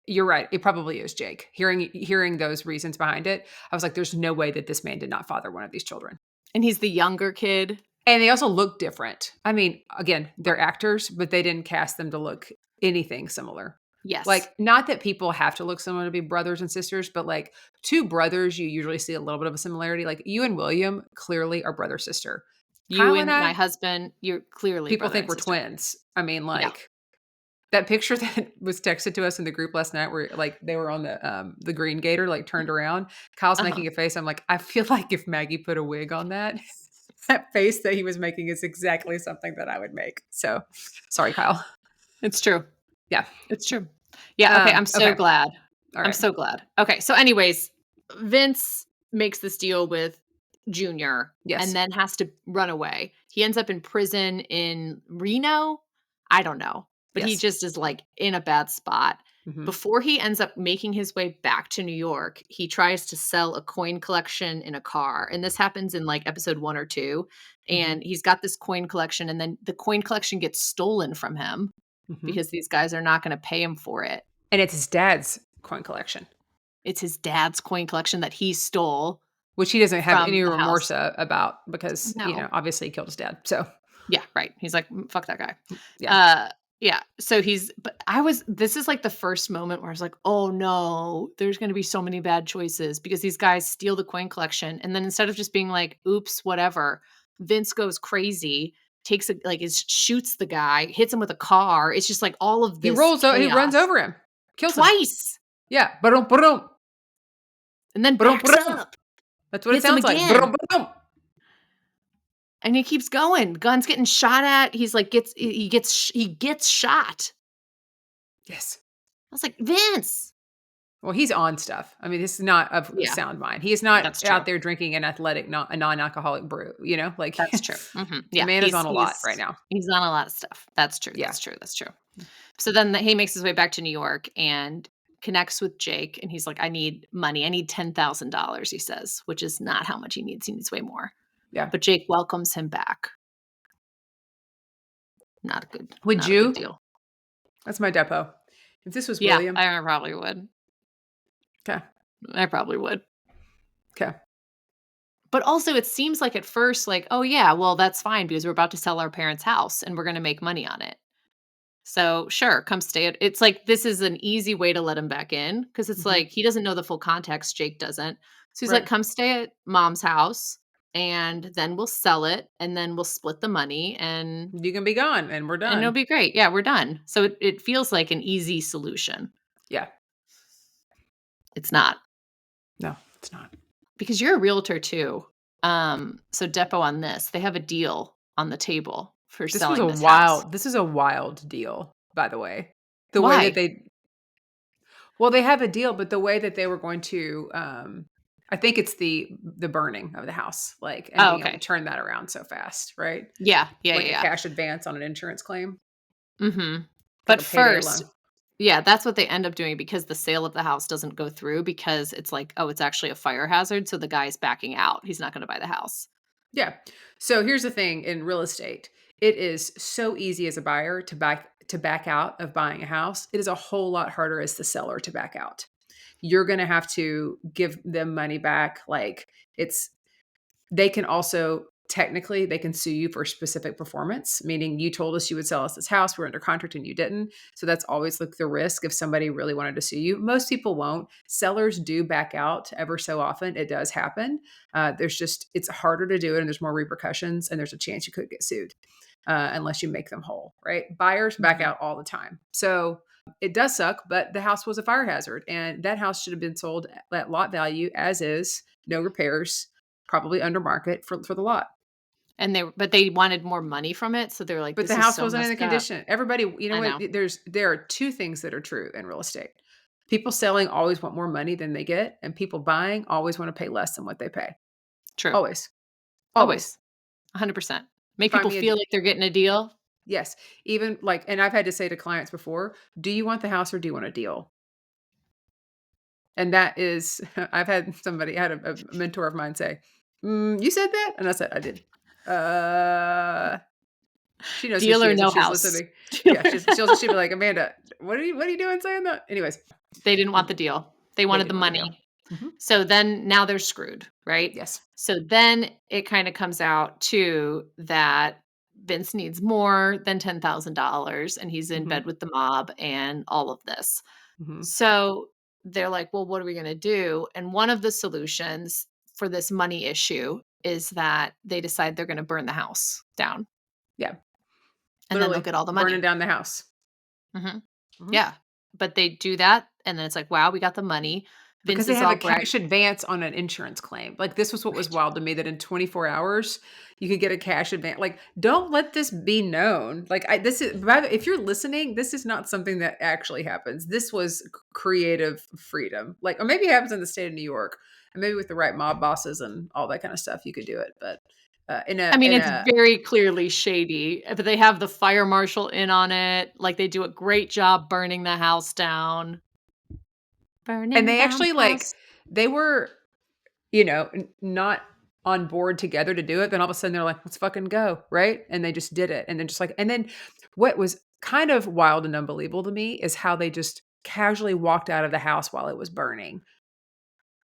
Speaker 2: You're right. It probably is Jake. Hearing those reasons behind it, I was like, there's no way that this man did not father one of these children.
Speaker 1: And he's the younger kid.
Speaker 2: And they also look different. I mean, again, they're actors, but they didn't cast them to look anything similar.
Speaker 1: Yes.
Speaker 2: Like, not that people have to look similar to be brothers and sisters, but like two brothers, you usually see a little bit of a similarity. Like you and William clearly are brother sister.
Speaker 1: You and my husband, you're clearly
Speaker 2: people think we're twins. I mean, like that picture that was texted to us in the group last night, where like they were on the green gator, like turned around. Kyle's making a face. I'm like, I feel like if Maggie put a wig on that face that he was making is exactly something that I would make. So sorry, Kyle.
Speaker 1: It's true.
Speaker 2: Yeah,
Speaker 1: it's true. Yeah, okay, I'm so
Speaker 2: Okay.
Speaker 1: glad.
Speaker 2: All
Speaker 1: I'm
Speaker 2: right.
Speaker 1: so glad. Okay, so anyways, Vince makes this deal with Junior and
Speaker 2: Yes.
Speaker 1: then has to run away. He ends up in prison in Reno? I don't know, but he
Speaker 2: Yes.
Speaker 1: just is, like, in a bad spot.
Speaker 2: Mhm.
Speaker 1: Before he ends up making his way back to New York, he tries to sell a coin collection in a car, and this happens in, like, episode 1 or 2,
Speaker 2: Mhm.
Speaker 1: and he's got this coin collection, and then the coin collection gets stolen from him
Speaker 2: Mhm.
Speaker 1: because these guys are not gonna pay him for it.
Speaker 2: And it's his dad's coin collection,
Speaker 1: It's his dad's coin collection that he stole
Speaker 2: which he doesn't have
Speaker 1: from
Speaker 2: any
Speaker 1: the
Speaker 2: remorse
Speaker 1: house.
Speaker 2: about because,
Speaker 1: No.
Speaker 2: obviously he killed his dad. So,
Speaker 1: Yeah, right. He's like, fuck that guy."
Speaker 2: yeah.
Speaker 1: Uh, yeah, so this is, like, the first moment where I was like, "Oh, no, there's gonna be so many bad choices," because these guys steal the coin collection, and then instead of just being like, "Oops, whatever," Vince goes crazy, shoots the guy, hits him with a car. It's just, like, all of this
Speaker 2: He runs
Speaker 1: chaos
Speaker 2: over him, kills him.
Speaker 1: twice,
Speaker 2: Yeah. Ba-dum, ba-dum,
Speaker 1: and then
Speaker 2: ba-dum,
Speaker 1: backs
Speaker 2: ba-dum.
Speaker 1: up,
Speaker 2: That's what it
Speaker 1: hits him
Speaker 2: sounds like.
Speaker 1: again.
Speaker 2: Ba-dum, ba-dum.
Speaker 1: And he keeps going. Gun's getting shot at. He's like he gets shot.
Speaker 2: Yes.
Speaker 1: I was like, "Vince."
Speaker 2: Well, he's on stuff. I mean, this is not of
Speaker 1: Yeah,
Speaker 2: sound mind. He is not
Speaker 1: that's true.
Speaker 2: out there drinking an athletic, a non-alcoholic brew, like
Speaker 1: That's true. Mhm.
Speaker 2: the
Speaker 1: Yeah,
Speaker 2: man is on a lot right now.
Speaker 1: he's on a lot of stuff. That's true,
Speaker 2: Yeah.
Speaker 1: that's true, that's true. So then he makes his way back to New York and connects with Jake, and he's like, "I need money. I need $10,000," he says, which is not how much he needs. He needs way more.
Speaker 2: Yeah.
Speaker 1: But Jake welcomes him back.
Speaker 2: Would
Speaker 1: Not a good
Speaker 2: you?
Speaker 1: deal.
Speaker 2: That's my depot. If this was
Speaker 1: Yeah,
Speaker 2: William.
Speaker 1: I probably would.
Speaker 2: Okay.
Speaker 1: I probably would.
Speaker 2: Okay.
Speaker 1: But also it seems like at first, like, "Oh, yeah, well, that's fine because we're about to sell our parents' house and we're gonna make money on it. So, sure, come stay at." It's like this is an easy way to let him back in because it's
Speaker 2: Mhm.
Speaker 1: like he doesn't know the full context, Jake doesn't. So he's like,
Speaker 2: Right.
Speaker 1: "Come stay at mom's house, and then we'll sell it, and then we'll split the money,
Speaker 2: You can be gone and we're
Speaker 1: and it'll
Speaker 2: done.
Speaker 1: be great. Yeah, we're done." So it feels like an easy solution.
Speaker 2: Yeah.
Speaker 1: It's not.
Speaker 2: No, it's not.
Speaker 1: Because you're a realtor too. So Depo on this, they have a deal on the table for selling this house.
Speaker 2: This is a wild deal, by the way. The way that
Speaker 1: Why?
Speaker 2: they have a deal, but the way that they were going to, I think it's the burning of the house, and
Speaker 1: Oh,
Speaker 2: being able to
Speaker 1: okay.
Speaker 2: turn that around so fast, right?
Speaker 1: Yeah, yeah,
Speaker 2: Like a
Speaker 1: yeah,
Speaker 2: cash advance on an insurance claim,
Speaker 1: yeah. Mhm.
Speaker 2: like
Speaker 1: But
Speaker 2: a payday
Speaker 1: first,
Speaker 2: loan.
Speaker 1: yeah, that's what they end up doing because the sale of the house doesn't go through because it's like, oh, it's actually a fire hazard, so the guy's backing out. He's not gonna buy the house.
Speaker 2: Yeah. So here's the thing in real estate. It is so easy as a buyer to back out of buying a house. It is a whole lot harder as the seller to back out. You're going to have to give them money back. They can also technically they can sue you for specific performance, meaning you told us you would sell us this house, we're under contract and you didn't. So that's always like the risk if somebody really wanted to sue you. Most people won't. Sellers do back out ever so often. It does happen. It's harder to do it and there's more repercussions and there's a chance you could get sued unless you make them whole, right? Buyers back
Speaker 1: Mhm.
Speaker 2: out all the time. So it does suck, but the house was a fire hazard and that house should have been sold at lot value as is, no repairs, probably under market for the lot.
Speaker 1: And they wanted more money from it, so they're like,
Speaker 2: But the
Speaker 1: "This is
Speaker 2: house
Speaker 1: so
Speaker 2: wasn't in the
Speaker 1: messed up."
Speaker 2: condition. Everybody, you know
Speaker 1: I
Speaker 2: what?
Speaker 1: know.
Speaker 2: There are two things that are true in real estate. People selling always want more money than they get, and people buying always want to pay less than what they pay.
Speaker 1: True.
Speaker 2: Always. Always.
Speaker 1: Always. 100%. Make
Speaker 2: Find
Speaker 1: people
Speaker 2: me
Speaker 1: feel like they're getting a deal.
Speaker 2: yes. Even and I've had to say to clients before, do you want the house or do you want a deal? And that is, I had a mentor of mine say, you said that? And I said, I did. She knows who
Speaker 1: Deal
Speaker 2: she
Speaker 1: or
Speaker 2: is if
Speaker 1: no
Speaker 2: she's
Speaker 1: house.
Speaker 2: listening.
Speaker 1: Deal
Speaker 2: Yeah,
Speaker 1: or
Speaker 2: she'll be like, Amanda, what are you doing saying that? Anyways,
Speaker 1: They didn't want the deal. They
Speaker 2: they
Speaker 1: wanted the
Speaker 2: didn't want the deal.
Speaker 1: money.
Speaker 2: Mhm.
Speaker 1: So then now they're screwed, right?
Speaker 2: Yes.
Speaker 1: So then it kind of comes out too that Vince needs more than $10,000 and he's in
Speaker 2: Mhm.
Speaker 1: bed with the mob and all of this.
Speaker 2: Mhm.
Speaker 1: So they're like, well, what are we going to do? And one of the solutions for this money issue is that they decide they're going to burn the house down
Speaker 2: Yeah.
Speaker 1: and then they'll
Speaker 2: Literally
Speaker 1: get all the
Speaker 2: burning
Speaker 1: money.
Speaker 2: down the house.
Speaker 1: Mhm.
Speaker 2: Mhm.
Speaker 1: Yeah. But they do that and then it's like, wow, we got the money.
Speaker 2: Because
Speaker 1: Vince
Speaker 2: they
Speaker 1: is
Speaker 2: have
Speaker 1: all
Speaker 2: a cash advance on an insurance claim. Like, this was what was wild to me, that in 24 hours, you could get a cash advance. Like, don't let this be known. Like, if you're listening, this is not something that actually happens. This was creative freedom. Like, or maybe it happens in the state of New York, and maybe with the right mob bosses and all that kind of stuff, you could do it. But
Speaker 1: I mean, it's very clearly shady, but they have the fire marshal in on it. Like, they do a great job burning the house down.
Speaker 2: and
Speaker 1: Burning
Speaker 2: they
Speaker 1: down
Speaker 2: actually
Speaker 1: the house.
Speaker 2: they were, not on board together to do it. Then all of a sudden they're like, let's fucking go. Right. And they just did it. And then and then what was kind of wild and unbelievable to me is how they just casually walked out of the house while it was burning.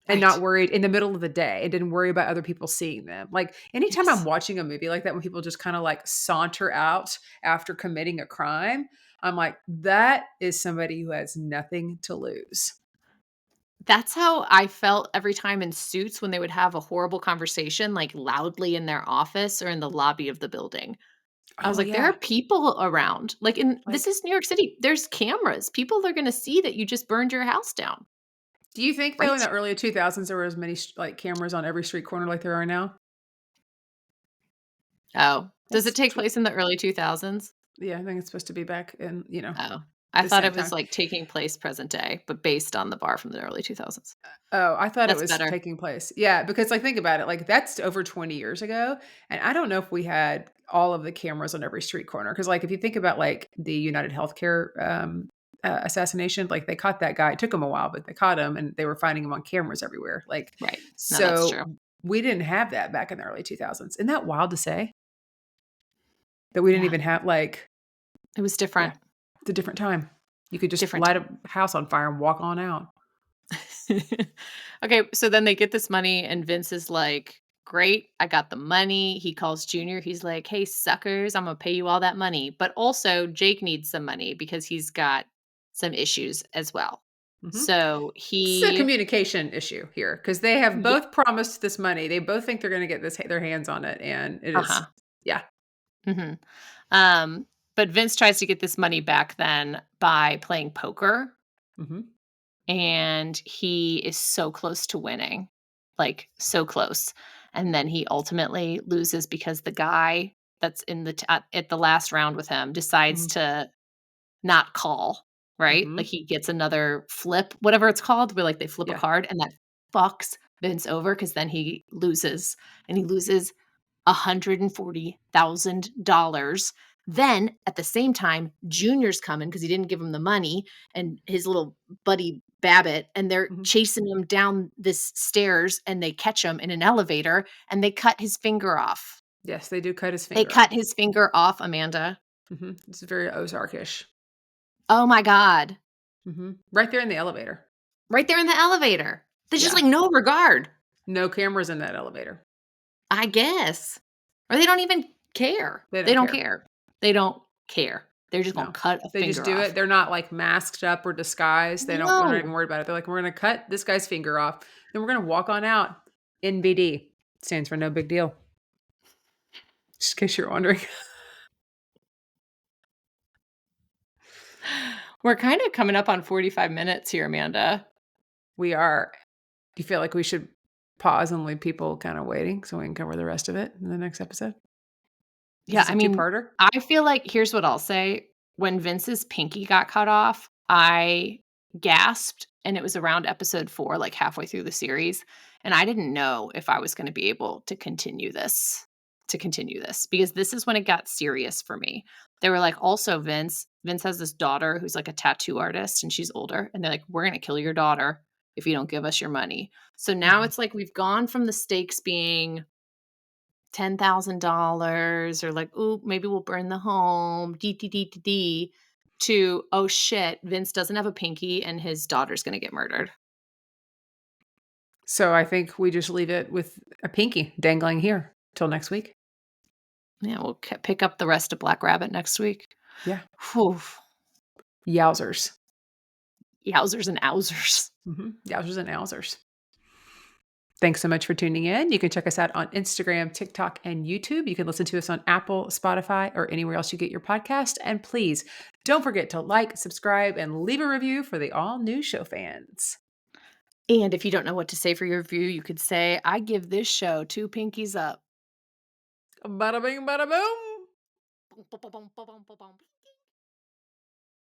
Speaker 2: And not
Speaker 1: Right.
Speaker 2: worried in the middle of the day, and didn't worry about other people seeing them. Like, anytime I'm
Speaker 1: Yes.
Speaker 2: watching a movie like that, when people just kind of like saunter out after committing a crime, I'm like, that is somebody who has nothing to lose.
Speaker 1: That's how I felt every time in Suits when they would have a horrible conversation, like, loudly in their office or in the lobby of the building. I was
Speaker 2: Oh
Speaker 1: like, "There
Speaker 2: yeah.
Speaker 1: are people around." Like, this
Speaker 2: Like,
Speaker 1: is New York City. There's cameras. People are gonna see that you just burned your house down,
Speaker 2: do you think though in
Speaker 1: right?
Speaker 2: the early 2000s there were as many like cameras on every street corner like there are now?
Speaker 1: Oh, does it
Speaker 2: That's
Speaker 1: take place in the early 2000s?
Speaker 2: Yeah, I think it's supposed to be back in,
Speaker 1: Oh, I
Speaker 2: the
Speaker 1: thought
Speaker 2: same
Speaker 1: it was,
Speaker 2: time.
Speaker 1: like, taking place present day, but based on the bar from the early 2000s.
Speaker 2: Oh, I thought it
Speaker 1: That's
Speaker 2: was
Speaker 1: better.
Speaker 2: taking place. Yeah, because like think about it, like that's over 20 years ago, and I don't know if we had all of the cameras on every street corner. Because like if you think about like the United Healthcare assassination, like they caught that guy. It took him a while, but they caught him, and they were finding him on cameras everywhere. Like,
Speaker 1: Right. No, that's
Speaker 2: so
Speaker 1: true.
Speaker 2: we didn't have that back in the early 2000s. Isn't that wild to say that we didn't
Speaker 1: Yeah,
Speaker 2: even have like,
Speaker 1: it was
Speaker 2: yeah,
Speaker 1: different.
Speaker 2: it's a different time. You could just
Speaker 1: Different
Speaker 2: light a
Speaker 1: time.
Speaker 2: house on fire and walk on out.
Speaker 1: Okay, so then they get this money, and Vince is like, "Great, I got the money." He calls Junior. He's like, "Hey, suckers, I'm gonna pay you all that money." But also, Jake needs some money because he's got some issues as well.
Speaker 2: Mhm.
Speaker 1: So
Speaker 2: This is a
Speaker 1: he,
Speaker 2: communication issue here because they have
Speaker 1: yeah,
Speaker 2: both promised this money. They both think they're going to get their hands on it, and it is,
Speaker 1: uh-huh.
Speaker 2: yeah.
Speaker 1: hmm Um, but Vince tries to get this money back then by playing poker,
Speaker 2: Hmm.
Speaker 1: and he is so close to winning, like so close. And then he ultimately loses because the guy that's in at the last round with him decides
Speaker 2: Hmm.
Speaker 1: to not call, right? Like
Speaker 2: Hmm.
Speaker 1: he gets another flip, whatever it's called, where like they flip a
Speaker 2: Yeah.
Speaker 1: card and that fucks Vince over because then he loses, and he loses $140,000. Then at the same time, Junior's coming because he didn't give him the money, and his little buddy Babbitt, and they're
Speaker 2: Hmm.
Speaker 1: chasing him down this stairs, and they catch him in an elevator, and they cut his finger off.
Speaker 2: Yes, they do cut his
Speaker 1: They
Speaker 2: finger
Speaker 1: cut
Speaker 2: off.
Speaker 1: his finger off, Amanda.
Speaker 2: It's very Ozarkish.
Speaker 1: Oh my God.
Speaker 2: Right there in the elevator.
Speaker 1: Right there in the elevator. There's just
Speaker 2: Yeah.
Speaker 1: like no regard,
Speaker 2: No cameras in that elevator.
Speaker 1: I guess. Or they don't even care.
Speaker 2: They
Speaker 1: They
Speaker 2: don't
Speaker 1: don't
Speaker 2: care.
Speaker 1: care. They don't care. They're just gonna
Speaker 2: No.
Speaker 1: cut a
Speaker 2: They just
Speaker 1: finger
Speaker 2: do
Speaker 1: off.
Speaker 2: it. They're not like masked up or disguised. They're not even
Speaker 1: No.
Speaker 2: worried about it. They're like, we're going to cut this guy's finger off. Then we're going to walk on out. NBD stands for no big deal. Just in case you're wondering.
Speaker 1: We're kind of coming up on 45 minutes here, Amanda.
Speaker 2: We are. Do you feel like we should pause and leave people kind of waiting so we can cover the rest of it in the next episode? Is
Speaker 1: Yeah,
Speaker 2: this
Speaker 1: I
Speaker 2: a
Speaker 1: mean,
Speaker 2: two-parter?
Speaker 1: I feel like here's what I'll say. When Vince's pinky got cut off, I gasped, and it was around episode 4, like halfway through the series, and I didn't know if I was gonna be able to continue this, because this is when it got serious for me. They were like, "Also, Vince has this daughter who's like a tattoo artist, and she's older," and they're like, "We're gonna kill your daughter if you don't give us your money." So now
Speaker 2: Mhm.
Speaker 1: it's like we've gone from the stakes being $10,000 or like, "Ooh, maybe we'll burn the home, dee, dee, dee, dee, dee," to, "Oh, shit, Vince doesn't have a pinky and his daughter's gonna get murdered."
Speaker 2: So I think we just leave it with a pinky dangling here till next week.
Speaker 1: Yeah, we'll pick up the rest of Black Rabbit next week.
Speaker 2: Yeah.
Speaker 1: Whew.
Speaker 2: Yowzers.
Speaker 1: Yowzers and owzers.
Speaker 2: Yowzers and owzers. Thanks so much for tuning in. You can check us out on Instagram, TikTok, and YouTube. You can listen to us on Apple, Spotify, or anywhere else you get your podcast. And please don't forget to like, subscribe, and leave a review for the all new show fans.
Speaker 1: And if you don't know what to say for your review, you could say, "I give this show 2 pinkies up."
Speaker 2: Bada bing, bada boom.
Speaker 1: Boom, boom, boom, boom, boom, boom, boom.